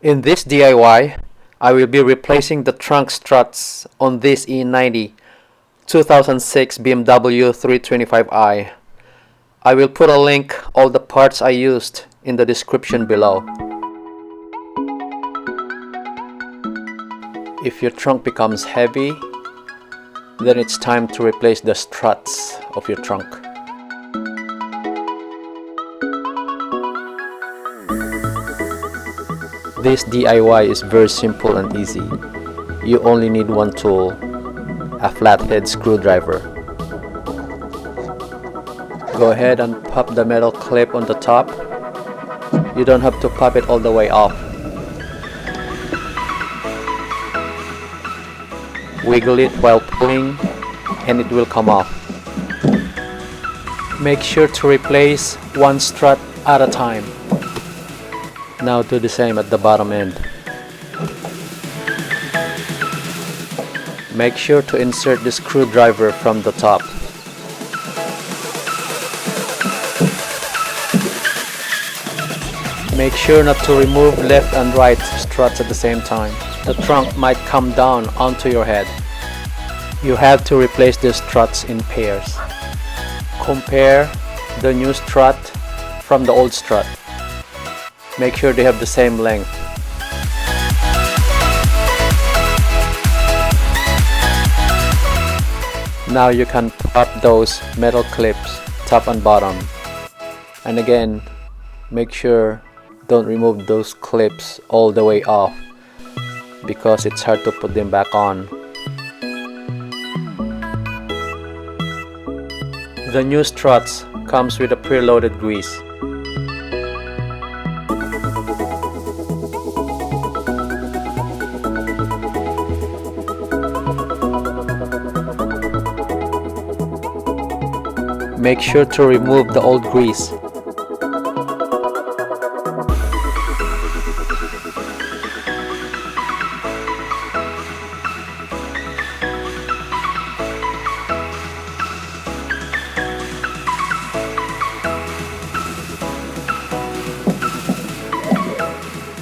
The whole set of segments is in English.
In this DIY, I will be replacing the trunk struts on this E90 2006 BMW 325i. I will put a link all the parts I used in the description below. If your trunk becomes heavy, then it's time to replace the struts of your trunk. This DIY is very simple and easy. You only need one tool, a flathead screwdriver. Go ahead and pop the metal clip on the top. You don't have to pop it all the way off. Wiggle it while pulling and it will come off. Make sure to replace one strut at a time. Now do the same at the bottom end. Make sure to insert the screwdriver from the top. Make sure not to remove left and right struts at the same time. The trunk might come down onto your head. You have to replace the struts in pairs. Compare the new strut from the old strut. Make sure they have the same length. Now you can pop those metal clips top and bottom. And again, make sure don't remove those clips all the way off because it's hard to put them back on. The new struts comes with a preloaded grease. Make sure to remove the old grease.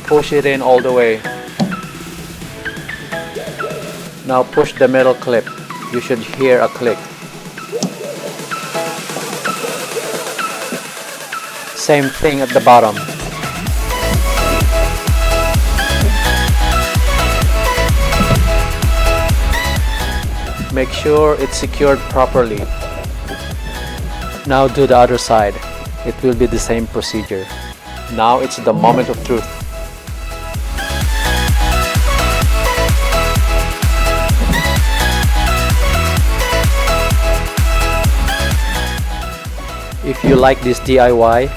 Push it in all the way. Now push the metal clip. You should hear a click. Same thing at the bottom. Make sure it's secured properly. Now do the other side. It will be the same procedure. Now it's the moment of truth. If you like this DIY,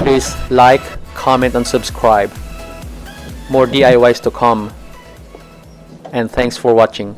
please like, comment and subscribe. More DIYs to come. And thanks for watching.